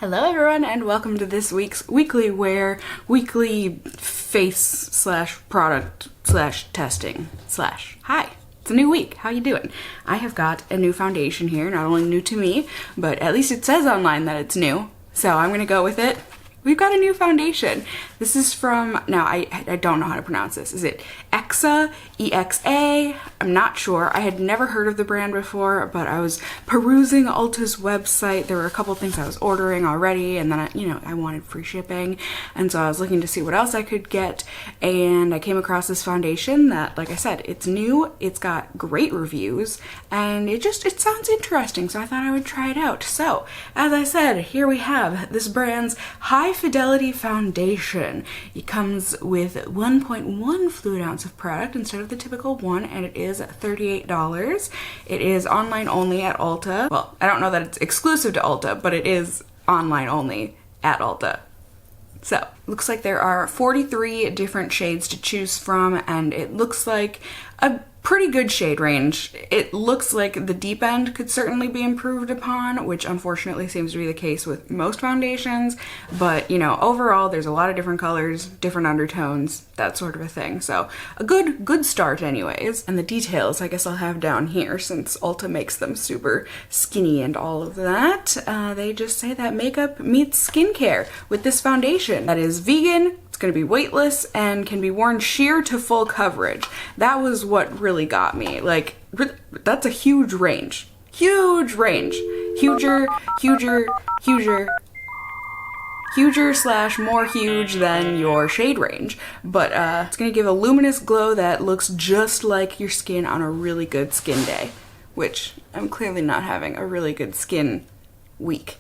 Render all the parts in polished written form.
Hello everyone and welcome to this week's weekly face slash product slash testing slash hi. It's a new week. How you doing? I have got a new foundation here, not only new to me, but at least it says online that it's new. So I'm gonna go with it. We've got a new foundation. This is from, now I don't know how to pronounce this. Is it EXA? EXA? I'm not sure. I had never heard of the brand before, but I was perusing Ulta's website. There were a couple things I was ordering already, and then I wanted free shipping. And so I was looking to see what else I could get, and I came across this foundation that, like I said, it's new, it's got great reviews, and it sounds interesting, so I thought I would try it out. So, as I said, here we have this brand's High Fidelity foundation. It comes with 1.1 fluid ounce of product instead of the typical one, and it is $38. It is online only at Ulta. Well, I don't know that it's exclusive to Ulta, but it is online only at Ulta. So, looks like there are 43 different shades to choose from, and it looks like a pretty good shade range. It looks like the deep end could certainly be improved upon, which unfortunately seems to be the case with most foundations, but overall there's a lot of different colors, different undertones, that sort of a thing. So a good start anyways. And the details I guess I'll have down here since Ulta makes them super skinny and all of that. They just say that makeup meets skincare with this foundation that is vegan. It's going to be weightless and can be worn sheer to full coverage. That was what really got me. Like, that's a huge range. Huge range. Huger slash more huge than your shade range. But it's going to give a luminous glow that looks just like your skin on a really good skin day. Which I'm clearly not having a really good skin week.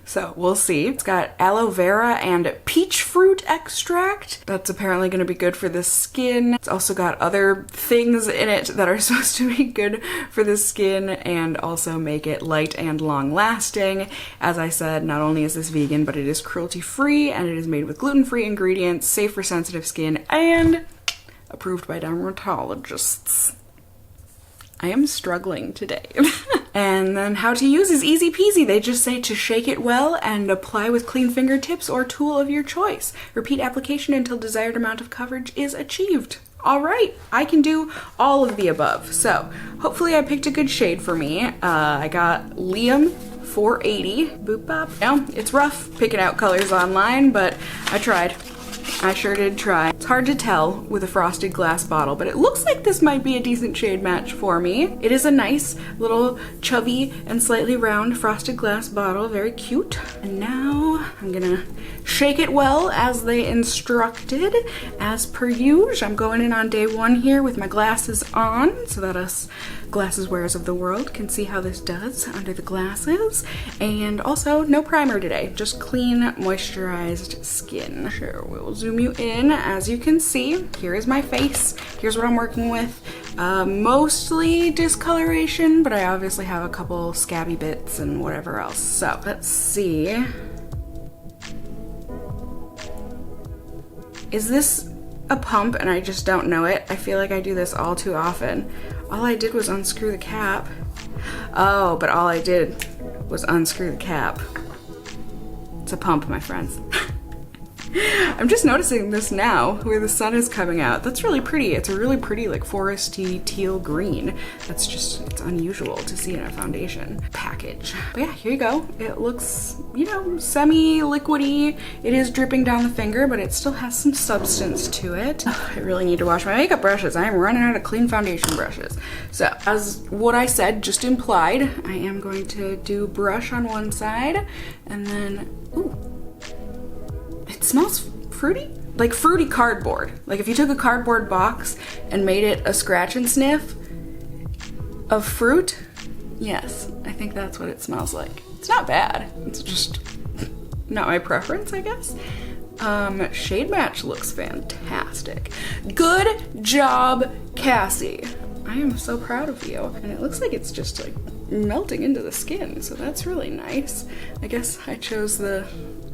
So we'll see. It's got aloe vera and peach fruit extract. That's apparently going to be good for the skin. It's also got other things in it that are supposed to be good for the skin and also make it light and long lasting. As I said, not only is this vegan, but it is cruelty free and it is made with gluten-free ingredients, safe for sensitive skin, and approved by dermatologists. I am struggling today. And then how to use is easy peasy. They just say to shake it well and apply with clean fingertips or tool of your choice. Repeat application until desired amount of coverage is achieved. All right, I can do all of the above. So hopefully I picked a good shade for me. I got Liam 480. Boop bop. Now, it's rough picking out colors online, but I tried. I sure did try. It's hard to tell with a frosted glass bottle, but it looks like this might be a decent shade match for me. It is a nice little chubby and slightly round frosted glass bottle, very cute. And now I'm gonna shake it well as they instructed. As per usual, I'm going in on day one here with my glasses on so that us glasses wearers of the world can see how this does under the glasses. And also no primer today, just clean moisturized skin. Sure, we'll zoom you in. As you can see, here is my face. Here's what I'm working with. Mostly discoloration, but I obviously have a couple scabby bits and whatever else. So let's see. Is this a pump and I just don't know it? I feel like I do this all too often. All I did was unscrew the cap. Oh, but all I did was unscrew the cap. It's a pump, my friends. I'm just noticing this now where the sun is coming out. That's really pretty. It's a really pretty like foresty teal green. That's just, it's unusual to see in a foundation package. But yeah, here you go. It looks, semi-liquidy. It is dripping down the finger, but it still has some substance to it. I really need to wash my makeup brushes. I am running out of clean foundation brushes. So as what I said just implied, I am going to do brush on one side and then, ooh. It smells fruity? Like fruity cardboard. Like if you took a cardboard box and made it a scratch and sniff of fruit, yes, I think that's what it smells like. It's not bad. It's just not my preference, I guess. Shade match looks fantastic. Good job, Cassie. I am so proud of you. And it looks like it's just like melting into the skin, so that's really nice. I guess I chose the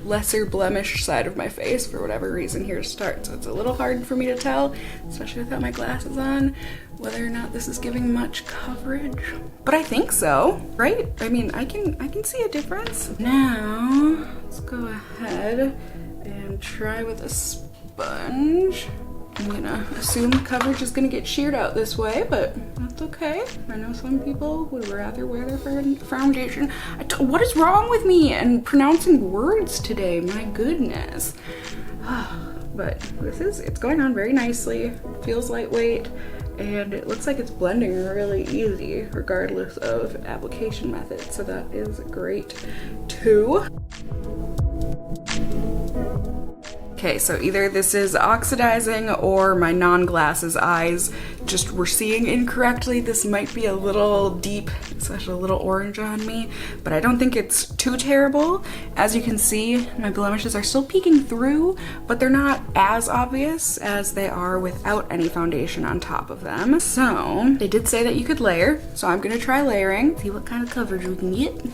lesser blemish side of my face for whatever reason here to start, so it's a little hard for me to tell, especially without my glasses on, whether or not this is giving much coverage. But I think so, right? I mean, I can see a difference. Now, let's go ahead and try with a sponge. I'm gonna assume the coverage is gonna get sheared out this way, but that's okay. I know some people would rather wear their foundation. What is wrong with me and pronouncing words today? My goodness. But it's going on very nicely. Feels lightweight, and it looks like it's blending really easy regardless of application method, so that is great too. Okay, so either this is oxidizing or my non-glasses eyes just were seeing incorrectly. This might be a little deep, especially a little orange on me, but I don't think it's too terrible. As you can see, my blemishes are still peeking through, but they're not as obvious as they are without any foundation on top of them. So they did say that you could layer, so I'm gonna try layering, see what kind of coverage we can get.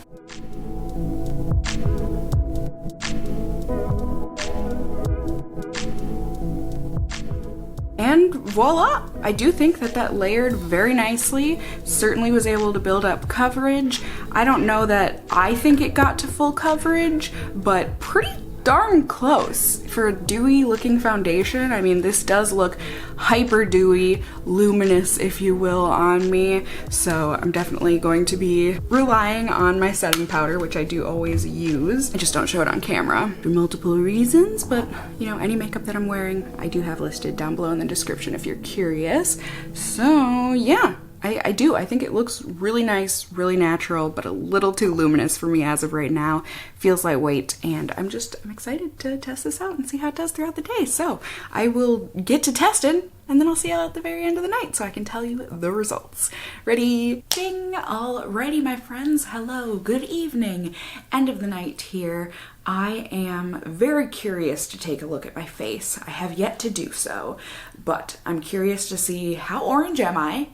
And voila! I do think that layered very nicely, certainly was able to build up coverage. I don't know that I think it got to full coverage, but pretty darn close for a dewy looking foundation. I mean, this does look hyper dewy, luminous, if you will, on me. So I'm definitely going to be relying on my setting powder, which I do always use. I just don't show it on camera for multiple reasons, but you know, any makeup that I'm wearing, I do have listed down below in the description if you're curious. So yeah. I do. I think it looks really nice, really natural, but a little too luminous for me as of right now. Feels lightweight, and I'm excited to test this out and see how it does throughout the day. So I will get to testing, and then I'll see you at the very end of the night so I can tell you the results. Ready? Ding! Alrighty, my friends. Hello, good evening. End of the night here. I am very curious to take a look at my face. I have yet to do so, but I'm curious to see how orange am I?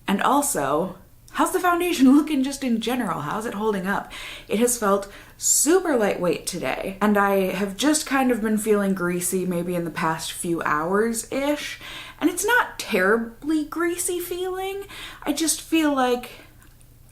And also, how's the foundation looking just in general? How's it holding up? It has felt super lightweight today, and I have just kind of been feeling greasy maybe in the past few hours-ish. And it's not terribly greasy feeling. I just feel like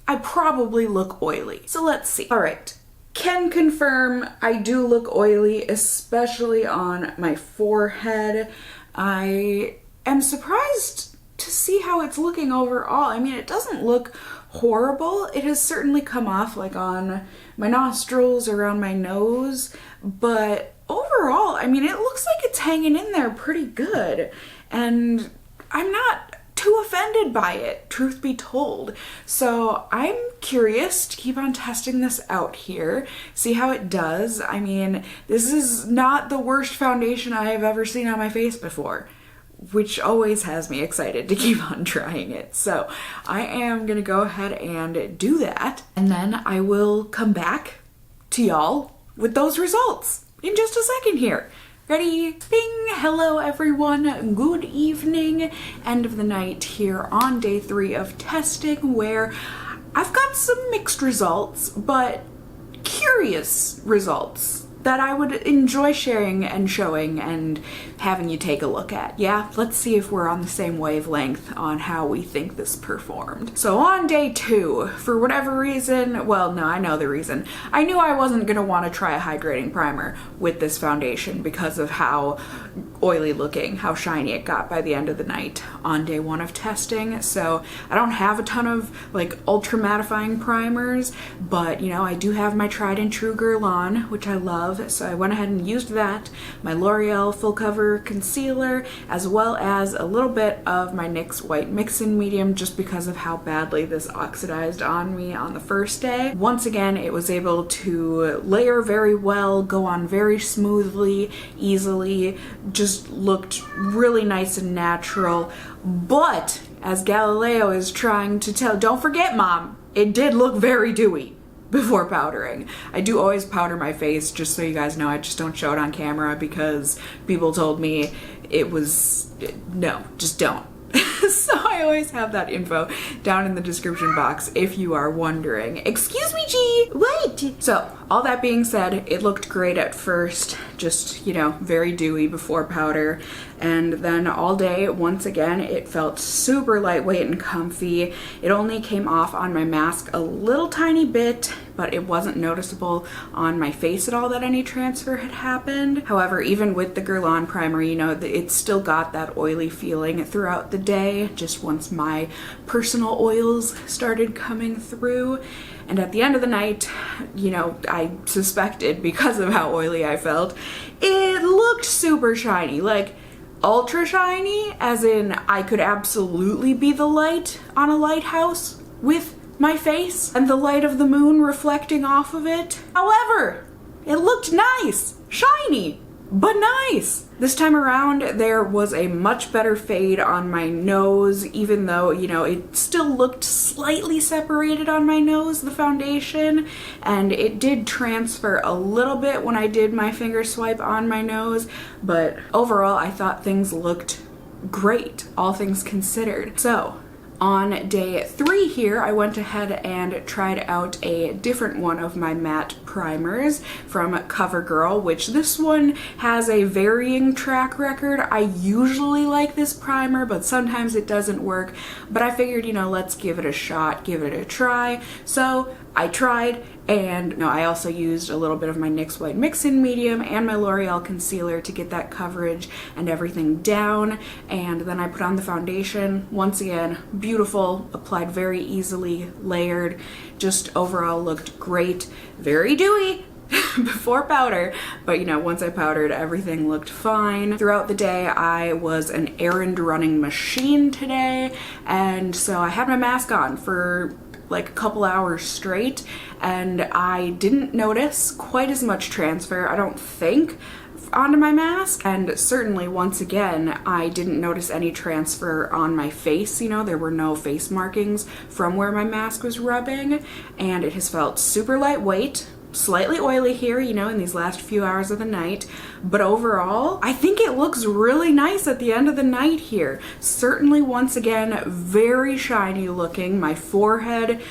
I probably look oily. So let's see. All right. Can confirm I do look oily, especially on my forehead. I am surprised to see how it's looking overall. I mean, it doesn't look horrible. It has certainly come off like on my nostrils, around my nose, but overall, I mean, it looks like it's hanging in there pretty good, and I'm not too offended by it, truth be told. So I'm curious to keep on testing this out here, see how it does. I mean, this is not the worst foundation I have ever seen on my face before, which always has me excited to keep on trying it. So I am gonna go ahead and do that, and then I will come back to y'all with those results in just a second here. Ready? Bing! Hello everyone, good evening. End of the night here on day 3 of testing, where I've got some mixed results, but curious results that I would enjoy sharing and showing and having you take a look at. Yeah, let's see if we're on the same wavelength on how we think this performed. So on day 2, for whatever reason, well, no, I know the reason. I knew I wasn't gonna want to try a hydrating primer with this foundation because of how oily looking, how shiny it got by the end of the night on day 1 of testing. So I don't have a ton of like ultra mattifying primers, but you know, I do have my tried and true Guerlain, which I love. So I went ahead and used that, my L'Oreal Full Cover Concealer, as well as a little bit of my NYX White Mix-In Medium, just because of how badly this oxidized on me on the first day. Once again, it was able to layer very well, go on very smoothly, easily, just looked really nice and natural. But as Galileo is trying to tell, don't forget, Mom, it did look very dewy before powdering. I do always powder my face, just so you guys know. I just don't show it on camera because people told me it was, no, just don't. So I always have that info down in the description box if you are wondering. Excuse me, G! Wait! So, all that being said, it looked great at first, just, you know, very dewy before powder. And then all day, once again, it felt super lightweight and comfy. It only came off on my mask a little tiny bit, but it wasn't noticeable on my face at all that any transfer had happened. However, even with the Guerlain primer, you know, it still got that oily feeling throughout the day, just once my personal oils started coming through. And at the end of the night, you know, I suspected, because of how oily I felt, it looked super shiny, like ultra shiny, as in I could absolutely be the light on a lighthouse with my face and the light of the moon reflecting off of it. However, it looked nice, shiny, but nice. This time around, there was a much better fade on my nose, even though, you know, it still looked slightly separated on my nose, the foundation, and it did transfer a little bit when I did my finger swipe on my nose, but overall, I thought things looked great, all things considered. So, on day 3 here, I went ahead and tried out a different one of my matte primers from CoverGirl, which this one has a varying track record. I usually like this primer, but sometimes it doesn't work. But I figured, you know, let's give it a shot, give it a try. So I tried, and no, I also used a little bit of my NYX White Mix-In Medium and my L'Oreal concealer to get that coverage and everything down. And then I put on the foundation. Once again, beautiful, applied very easily, layered, just overall looked great. Very dewy before powder, but you know, once I powdered, everything looked fine. Throughout the day, I was an errand running machine today, and so I had my mask on for like a couple hours straight, and I didn't notice quite as much transfer, I don't think, onto my mask. And certainly, once again, I didn't notice any transfer on my face. You know, there were no face markings from where my mask was rubbing, and it has felt super lightweight, slightly oily here, you know, in these last few hours of the night, but overall, I think it looks really nice at the end of the night here. Certainly, once again, very shiny looking. My forehead,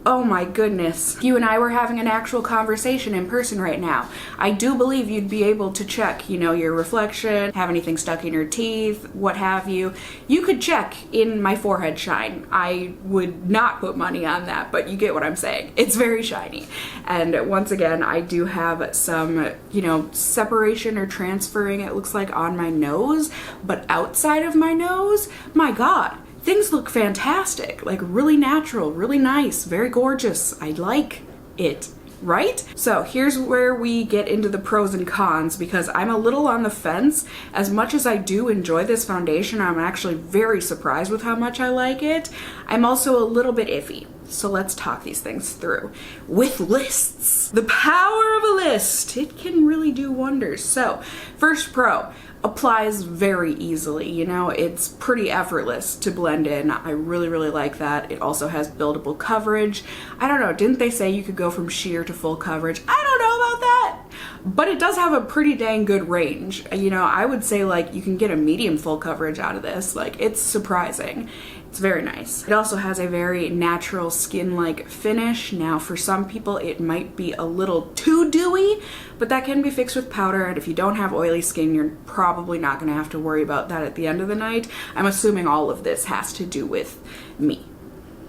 oh my goodness. If you and I were having an actual conversation in person right now, I do believe you'd be able to check, you know, your reflection, have anything stuck in your teeth, what have you. You could check in my forehead shine. I would not put money on that, but you get what I'm saying. It's very shiny. And once again, I do have some, you know, separation or transferring, it looks like, on my nose, but outside of my nose, my God, things look fantastic, like really natural, really nice, very gorgeous. I like it, right? So here's where we get into the pros and cons, because I'm a little on the fence. As much as I do enjoy this foundation, I'm actually very surprised with how much I like it. I'm also a little bit iffy. So let's talk these things through. With lists, the power of a list, it can really do wonders. So first pro, applies very easily, you know, it's pretty effortless to blend in. I really, really like that. It also has buildable coverage. I don't know, didn't they say you could go from sheer to full coverage? I don't know about that, but it does have a pretty dang good range. You know, I would say like you can get a medium full coverage out of this. Like, it's surprising. It's very nice. It also has a very natural skin-like finish. Now, for some people, it might be a little too dewy, but that can be fixed with powder, and if you don't have oily skin, you're probably not gonna have to worry about that at the end of the night. I'm assuming all of this has to do with me.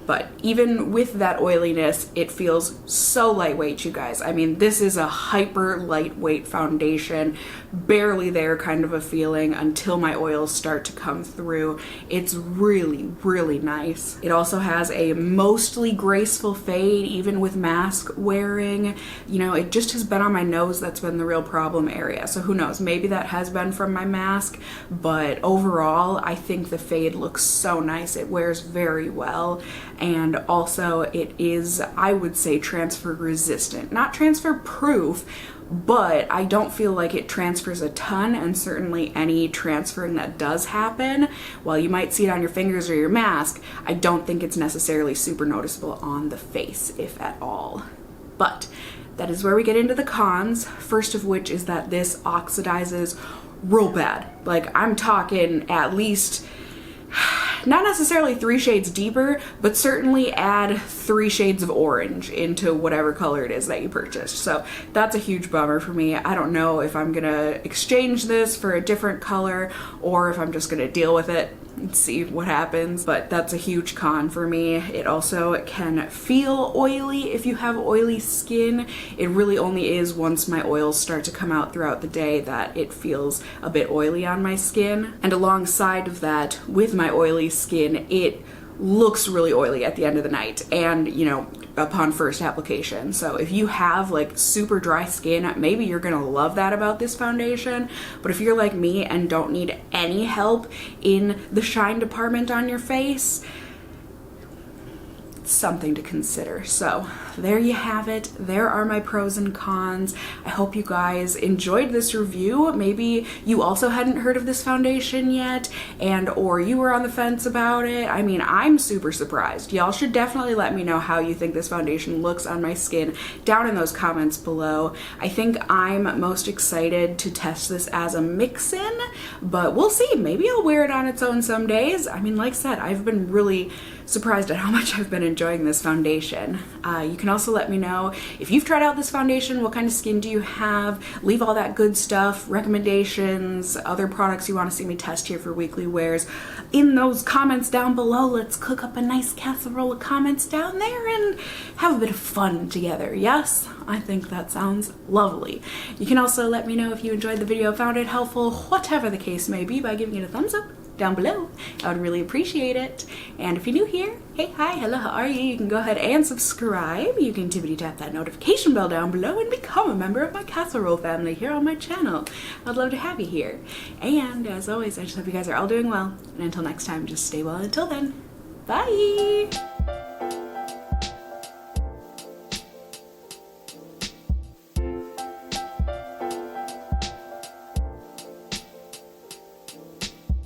But even with that oiliness, it feels so lightweight, you guys. I mean, this is a hyper lightweight foundation, barely there kind of a feeling until my oils start to come through. It's really, really nice. It also has a mostly graceful fade, even with mask wearing. You know, it just has been on my nose that's been the real problem area. So who knows, maybe that has been from my mask, but overall, I think the fade looks so nice. It wears very well. And also it is, I would say, transfer resistant. Not transfer proof, but I don't feel like it transfers a ton, and certainly any transferring that does happen, while you might see it on your fingers or your mask, I don't think it's necessarily super noticeable on the face, if at all. But that is where we get into the cons, first of which is that this oxidizes real bad. Like, I'm talking at least not necessarily 3 shades deeper, but certainly add 3 shades of orange into whatever color it is that you purchased. So that's a huge bummer for me. I don't know if I'm gonna exchange this for a different color or if I'm just gonna deal with it and see what happens, but that's a huge con for me. It also can feel oily if you have oily skin. It really only is once my oils start to come out throughout the day that it feels a bit oily on my skin. And alongside of that, with my oily skin, it looks really oily at the end of the night and, you know, upon first application. So if you have like super dry skin, maybe you're gonna love that about this foundation. But if you're like me and don't need any help in the shine department on your face, something to consider. So there you have it. There are my pros and cons. I hope you guys enjoyed this review. Maybe you also hadn't heard of this foundation yet, and or you were on the fence about it. I mean, I'm super surprised. Y'all should definitely let me know how you think this foundation looks on my skin down in those comments below. I think I'm most excited to test this as a mix-in, but we'll see. Maybe I'll wear it on its own some days. I mean, like I said, I've been really surprised at how much I've been enjoying this foundation. You can also let me know if you've tried out this foundation, what kind of skin do you have? Leave all that good stuff, recommendations, other products you want to see me test here for weekly wears in those comments down below. Let's cook up a nice casserole of comments down there and have a bit of fun together. Yes, I think that sounds lovely. You can also let me know if you enjoyed the video, found it helpful, whatever the case may be, by giving it a thumbs up down below. I would really appreciate it. And if you're new here, hey, hi, hello, how are you? You can go ahead and subscribe. You can tippity tap that notification bell down below and become a member of my casserole family here on my channel. I'd love to have you here. And as always, I just hope you guys are all doing well. And until next time, just stay well until then. Bye!